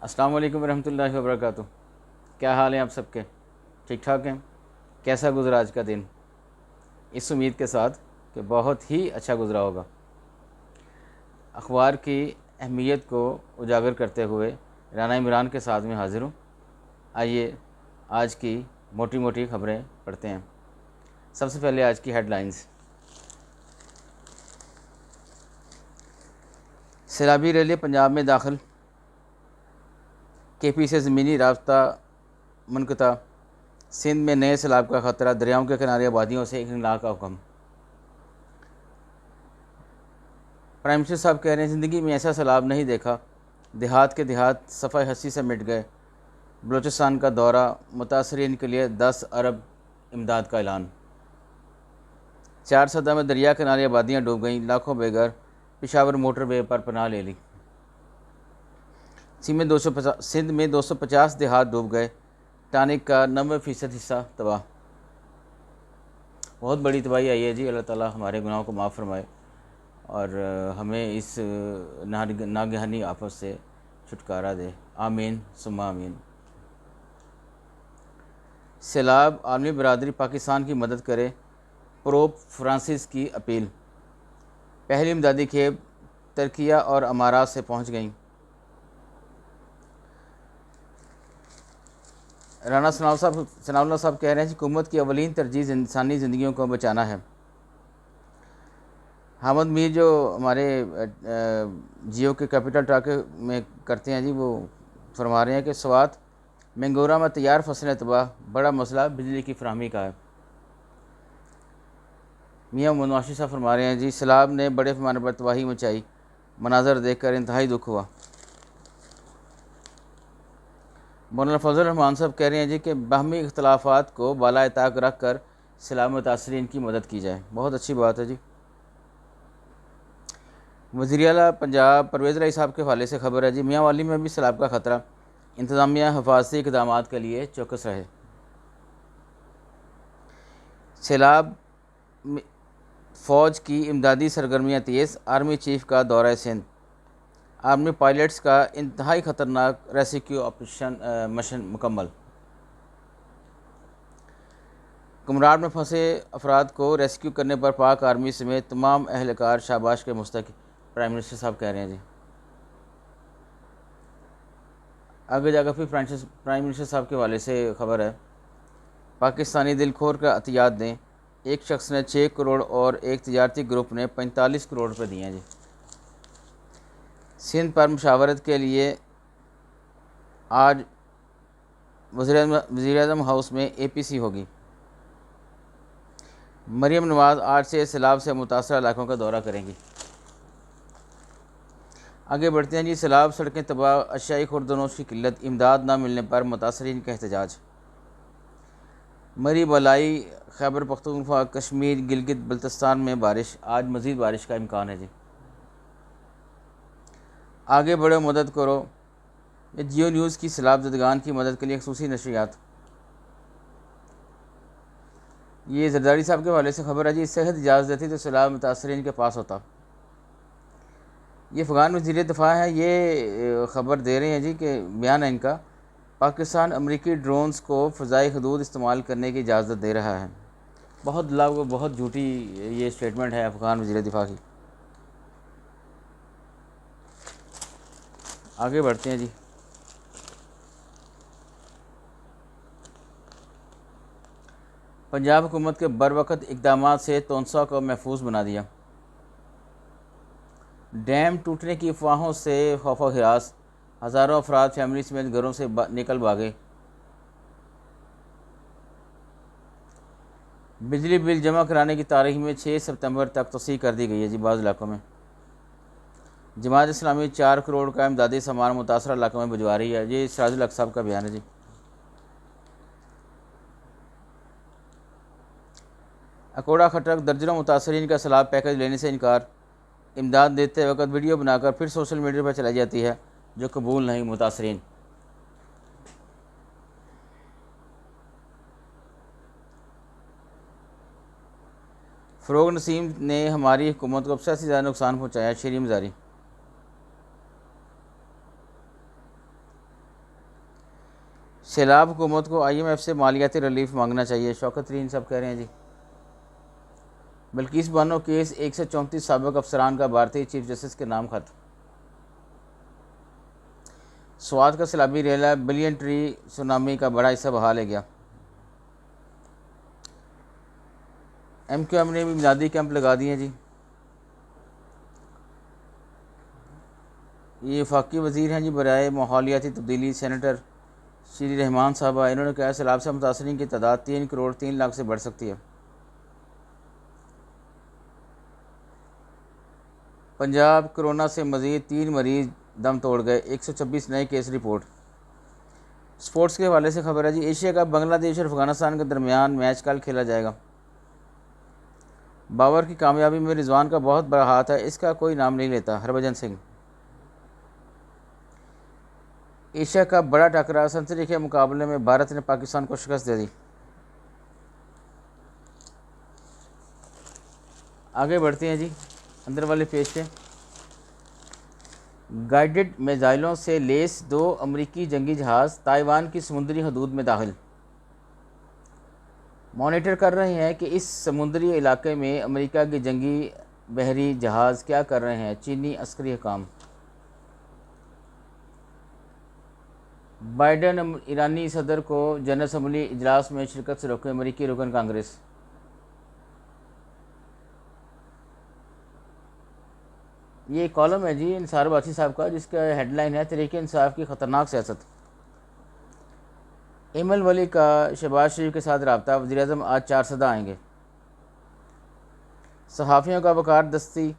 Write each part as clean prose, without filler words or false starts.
السلام علیکم ورحمۃ اللہ وبرکاتہ۔ کیا حال ہیں آپ سب کے؟ ٹھیک ٹھاک ہیں؟ کیسا گزرا آج کا دن؟ اس امید کے ساتھ کہ بہت ہی اچھا گزرا ہوگا۔ اخبار کی اہمیت کو اجاگر کرتے ہوئے رانا عمران کے ساتھ میں حاضر ہوں۔ آئیے آج کی موٹی موٹی خبریں پڑھتے ہیں۔ سب سے پہلے آج کی ہیڈ لائنز۔ سیلابی ریلی پنجاب میں داخل، کے پی سے زمینی رابطہ منقطع، سندھ میں نئے سیلاب کا خطرہ، دریاؤں کے کنارے آبادیوں سے انخلاء کا حکم۔ پرائم منسٹر صاحب کہہ رہے ہیں زندگی میں ایسا سیلاب نہیں دیکھا، دیہات کے دیہات صفحہ ہستی سے مٹ گئے۔ بلوچستان کا دورہ، متاثرین کے لیے 10 ارب امداد کا اعلان۔ 4 سدہ میں دریا کنارے آبادیاں ڈوب گئیں، لاکھوں بے گھر پشاور موٹر وے پر پناہ لے لی۔ سندھ میں 250 دیہات ڈوب گئے، ٹانک کا 90% حصہ تباہ۔ بہت بڑی تباہی آئی ہے جی۔ اللہ تعالیٰ ہمارے گناہوں کو معاف فرمائے اور ہمیں اس ناگہانی آفت سے چھٹکارا دے، آمین ثم آمین۔ سیلاب عالمی برادری پاکستان کی مدد کرے، پوپ فرانسس کی اپیل۔ پہلی امدادی کھیپ ترکیہ اور امارات سے پہنچ گئیں۔ رانا ثناء اللہ صاحب کہہ رہے ہیں کہ حکومت کی اولین ترجیح انسانی زندگیوں کو بچانا ہے۔ حامد میر جو ہمارے جیو کے کیپٹل ٹاک میں کرتے ہیں جی، وہ فرما رہے ہیں کہ سوات مینگورا میں تیار فصلیں تباہ، بڑا مسئلہ بجلی کی فراہمی کا ہے۔ میاں منواشی صاحب فرما رہے ہیں جی سیلاب نے بڑے پیمانے پر تباہی مچائی، مناظر دیکھ کر انتہائی دکھ ہوا۔ مولانا فضل الرحمان صاحب کہہ رہے ہیں جی کہ باہمی اختلافات کو بالائے طاق رکھ کر سیلاب متاثرین کی مدد کی جائے۔ بہت اچھی بات ہے جی۔ وزیر اعلیٰ پنجاب پرویز الہی صاحب کے حوالے سے خبر ہے جی میاں والی میں بھی سیلاب کا خطرہ، انتظامیہ حفاظتی اقدامات کے لیے چوکس رہے۔ سیلاب فوج کی امدادی سرگرمیاں تیز، آرمی چیف کا دورہ سندھ، آرمی پائلٹس کا انتہائی خطرناک ریسکیو آپریشن مشن مکمل۔ کمراڑ میں پھنسے افراد کو ریسکیو کرنے پر پاک آرمی سمیت تمام اہلکار شاباش کے مستحق، پرائم منسٹر صاحب کہہ رہے ہیں جی۔ آگے جا کر پھر پرائم منسٹر صاحب کے حوالے سے خبر ہے، پاکستانی دل کھول کر عطیات دیں، ایک شخص نے 6 کروڑ اور ایک تجارتی گروپ نے 45 کروڑ روپے دیے ہیں جی۔ سندھ پر مشاورت کے لیے آج وزیر اعظم ہاؤس میں اے پی سی ہوگی۔ مریم نواز آج سے سیلاب سے متاثرہ علاقوں کا دورہ کریں گی۔ آگے بڑھتے ہیں جی۔ سیلاب، سڑکیں تباہ، اشیائی خوردونوش کی قلت، امداد نہ ملنے پر متاثرین کا احتجاج۔ مری بالائی خیبر پختونخوا، کشمیر، گلگت بلتستان میں بارش، آج مزید بارش کا امکان ہے جی۔ آگے بڑھو مدد کرو، یہ جیو نیوز کی سیلاب زدگان کی مدد کے لیے خصوصی نشریات۔ یہ زرداری صاحب کے حوالے سے خبر ہے جی، صحت اجازت دیتی تو سیلاب متاثرین کے پاس ہوتا۔ یہ افغان وزیر دفاع ہے، یہ خبر دے رہے ہیں جی کہ بیان ہے ان کا، پاکستان امریکی ڈرونز کو فضائی حدود استعمال کرنے کی اجازت دے رہا ہے۔ بہت جھوٹی یہ اسٹیٹمنٹ ہے افغان وزیر دفاع کی۔ آگے بڑھتے ہیں جی۔ پنجاب حکومت کے بروقت اقدامات سے تونسا کو محفوظ بنا دیا۔ ڈیم ٹوٹنے کی افواہوں سے خوف و ہراس، ہزاروں افراد فیملی سمیت گھروں سے نکل بھاگے۔ بجلی بل جمع کرانے کی تاریخ میں 6 ستمبر تک توسیع کر دی گئی ہے جی بعض علاقوں میں۔ جماعت اسلامی 4 کروڑ کا امدادی سامان متاثرہ علاقوں میں بھجوا رہی ہے، یہ سراج الحق صاحب کا بیان ہے جی۔ اکوڑا خٹک، درجنوں متاثرین کا سیلاب پیکج لینے سے انکار، امداد دیتے وقت ویڈیو بنا کر پھر سوشل میڈیا پر چلائی جاتی ہے جو قبول نہیں۔ متاثرین فروغ نسیم نے ہماری حکومت کو اب سے زیادہ نقصان پہنچایا، شیریں مزاری۔ سیلاب حکومت کو IMF سے مالیاتی ریلیف مانگنا چاہیے، شوکت ترین صاحب کہہ رہے ہیں جی۔ بلقیس بانو کیس 134 سابق افسران کا بھارتی چیف جسٹس کے نام خط۔ سوات کا سیلابی ریلا بلین ٹری سونامی کا بڑا حصہ بہا لے گیا۔ MQM نے بھی امدادی کیمپ لگا دیے جی۔ یہ وفاقی وزیر ہیں جی برائے ماحولیاتی تبدیلی سینیٹر شری رحمان صاحبہ، انہوں نے کہا سیلاب سے متاثرین کی تعداد 3 کروڑ 3 لاکھ سے بڑھ سکتی ہے۔ پنجاب کورونا سے مزید 3 مریض دم توڑ گئے، 126 نئے کیس رپورٹ۔ سپورٹس کے حوالے سے خبر ہے جی، ایشیا کپ بنگلہ دیش اور افغانستان کے درمیان میچ کل کھیلا جائے گا۔ بابر کی کامیابی میں رضوان کا بہت بڑا ہاتھ ہے، اس کا کوئی نام نہیں لیتا، ہربھجن سنگھ۔ ایشیا کپ بڑا ٹکرا، سنچری کے مقابلے میں بھارت نے پاکستان کو شکست دے دی۔ آگے بڑھتے ہیں جی اندر والے پیج پہ۔ گائیڈڈ میزائلوں سے لیس 2 امریکی جنگی جہاز تائیوان کی سمندری حدود میں داخل۔ مانیٹر کر رہے ہیں کہ اس سمندری علاقے میں امریکہ کے جنگی بحری جہاز کیا کر رہے ہیں، چینی عسکری حکام۔ بائیڈن ایرانی صدر کو جنرل اسمبلی اجلاس میں شرکت سے روکے، امریکی رکن کانگریس۔ یہ کالم ہے جی انصار باچی صاحب کا، جس کا ہیڈ لائن ہے تحریک انصاف کی خطرناک سیاست۔ ایمل ولی کا شہباز شریف کے ساتھ رابطہ، وزیراعظم آج 4 صدا آئیں گے۔ صحافیوں کا وقار دستی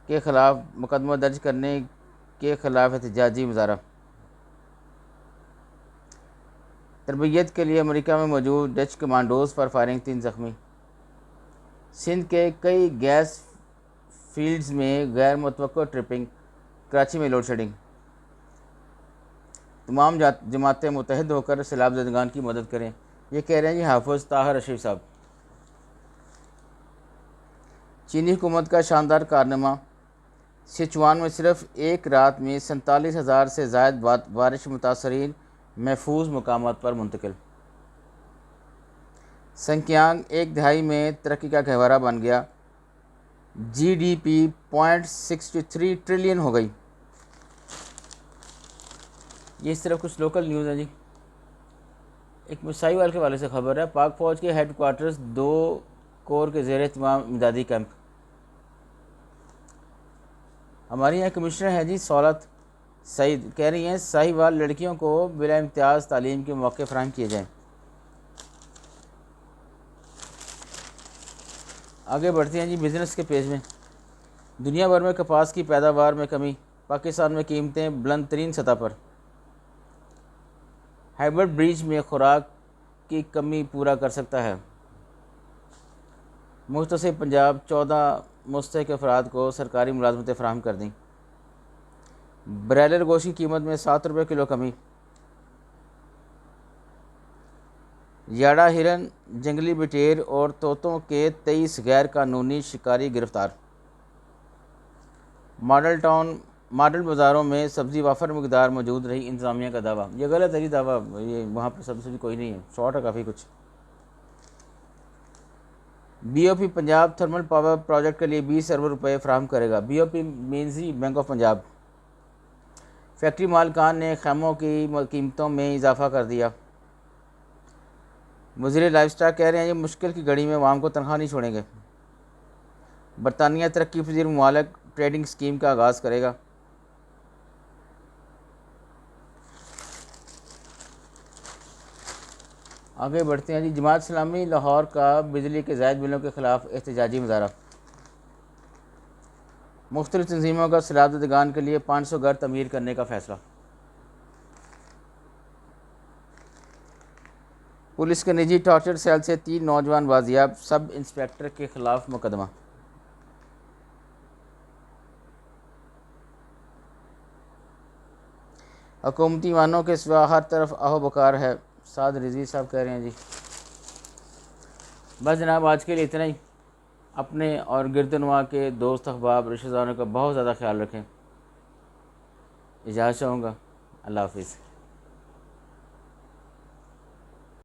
کے خلاف مقدمہ درج کرنے کے خلاف احتجاجی مظاہرہ۔ تربیت کے لیے امریکہ میں موجود ڈچ کمانڈوز پر فائرنگ، 3 زخمی۔ سندھ کے کئی گیس فیلڈز میں غیر متوقع ٹرپنگ، کراچی میں لوڈ شیڈنگ۔ تمام جماعتیں متحد ہو کر سیلاب زدگان کی مدد کریں، یہ کہہ رہے ہیں جی حافظ طاہر رشید صاحب۔ چینی حکومت کا شاندار کارنامہ، سچوان میں صرف ایک رات میں 47,000 سے زائد بارش متاثرین محفوظ مقامات پر منتقل۔ سنکیانگ ایک دہائی میں ترقی کا گہوارہ بن گیا، GDP 0.63 ٹریلین ہو گئی۔ یہ صرف کچھ لوکل نیوز ہے جی۔ ایک مسائی وال کے حوالے سے خبر ہے، پاک فوج کے ہیڈ کوارٹرز 2 کور کے زیر اہتمام امدادی کیمپ۔ ہماری یہاں کمشنر ہیں جی سولت سعید، کہہ رہی ہیں ساہی وال لڑکیوں کو بلا امتیاز تعلیم کے موقع فراہم کیے جائیں۔ آگے بڑھتے ہیں جی بزنس کے پیج میں۔ دنیا بھر میں کپاس کی پیداوار میں کمی، پاکستان میں قیمتیں بلند ترین سطح پر۔ ہائبرڈ بریج میں خوراک کی کمی پورا کر سکتا ہے۔ مختصر پنجاب 14 مستحق افراد کو سرکاری ملازمتیں فراہم کر دیں۔ برائلر گوشت کی قیمت میں 7 روپے کلو کمی۔ یاڑا ہرن، جنگلی بٹیر اور طوطوں کے 23 غیر قانونی شکاری گرفتار۔ ماڈل بازاروں میں سبزی وافر مقدار موجود رہی، انتظامیہ کا دعویٰ۔ یہ غلط ہے جی دعویٰ، یہ وہاں پر سبزی کوئی نہیں ہے، شارٹ ہے کافی کچھ۔ BOP Punjab thermal power project کے لیے 20 ارب روپے فراہم کرے گا، BOP مینزی بینک آف پنجاب۔ فیکٹری مالکان نے خیموں کی قیمتوں میں اضافہ کر دیا۔ وزیر لائف اسٹاک کہہ رہے ہیں یہ مشکل کی گھڑی میں عوام کو تنخواہ نہیں چھوڑیں گے۔ برطانیہ ترقی پذیر ممالک ٹریڈنگ اسکیم کا آغاز کرے گا۔ آگے بڑھتے ہیں جی جماعت اسلامی لاہور کا بجلی کے زائد بلوں کے خلاف احتجاجی مظاہرہ۔ مختلف تنظیموں کا سیلاب زدگان کے لیے 500 گھر تعمیر کرنے کا فیصلہ۔ پولیس کے نجی ٹارچر سیل سے 3 نوجوان بازیاب، سب انسپکٹر کے خلاف مقدمہ۔ حکومتی وانوں کے سوا ہر طرف آہو بکار ہے، سعد رضوی صاحب کہہ رہے ہیں جی۔ بس جناب آج کے لیے اتنا ہی۔ اپنے اور گردنوا کے دوست احباب رشتہ داروں کا بہت زیادہ خیال رکھیں۔ اجازت چاہوں گا، اللہ حافظ۔